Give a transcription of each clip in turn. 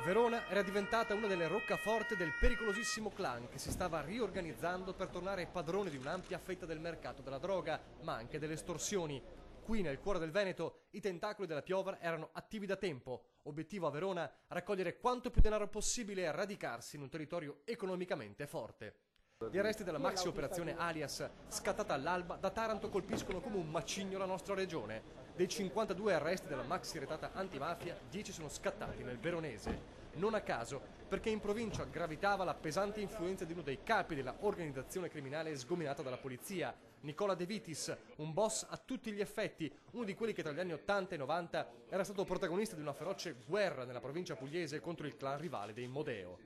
Verona era diventata una delle roccaforte del pericolosissimo clan che si stava riorganizzando per tornare padrone di un'ampia fetta del mercato della droga, ma anche delle estorsioni. Qui nel cuore del Veneto i tentacoli della piovra erano attivi da tempo. Obiettivo a Verona: raccogliere quanto più denaro possibile e radicarsi in un territorio economicamente forte. Gli arresti della maxi operazione Alias, scattata all'alba, da Taranto colpiscono come un macigno la nostra regione. Dei 52 arresti della maxi retata antimafia, 10 sono scattati nel veronese. Non a caso, perché in provincia gravitava la pesante influenza di uno dei capi della organizzazione criminale sgominata dalla polizia, Nicola De Vitis, un boss a tutti gli effetti, uno di quelli che tra gli anni 80 e 90 era stato protagonista di una feroce guerra nella provincia pugliese contro il clan rivale dei Modeo.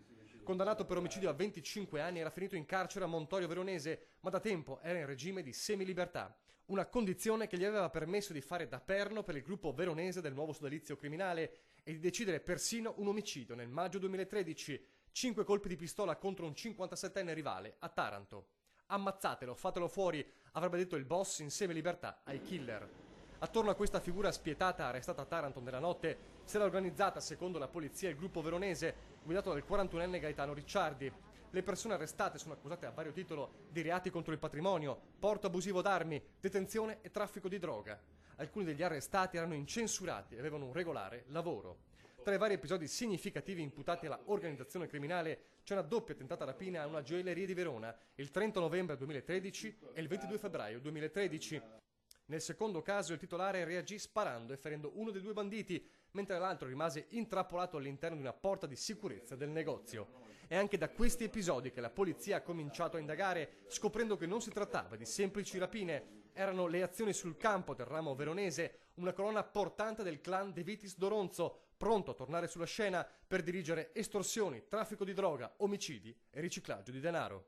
Condannato per omicidio a 25 anni, era finito in carcere a Montorio Veronese, ma da tempo era in regime di semilibertà. Una condizione che gli aveva permesso di fare da perno per il gruppo veronese del nuovo sodalizio criminale e di decidere persino un omicidio nel maggio 2013, 5 colpi di pistola contro un 57enne rivale a Taranto. Ammazzatelo, fatelo fuori, avrebbe detto il boss in semilibertà ai killer. Attorno a questa figura spietata arrestata a Taranto nella notte si era organizzata, secondo la polizia, il gruppo veronese guidato dal 41enne Gaetano Ricciardi. Le persone arrestate sono accusate a vario titolo di reati contro il patrimonio, porto abusivo d'armi, detenzione e traffico di droga. Alcuni degli arrestati erano incensurati e avevano un regolare lavoro. Tra i vari episodi significativi imputati alla organizzazione criminale c'è una doppia tentata rapina a una gioielleria di Verona il 30 novembre 2013 e il 22 febbraio 2013. Nel secondo caso il titolare reagì sparando e ferendo uno dei due banditi, mentre l'altro rimase intrappolato all'interno di una porta di sicurezza del negozio. È anche da questi episodi che la polizia ha cominciato a indagare, scoprendo che non si trattava di semplici rapine. Erano le azioni sul campo del ramo veronese, una colonna portante del clan De Vitis d'Oronzo, pronto a tornare sulla scena per dirigere estorsioni, traffico di droga, omicidi e riciclaggio di denaro.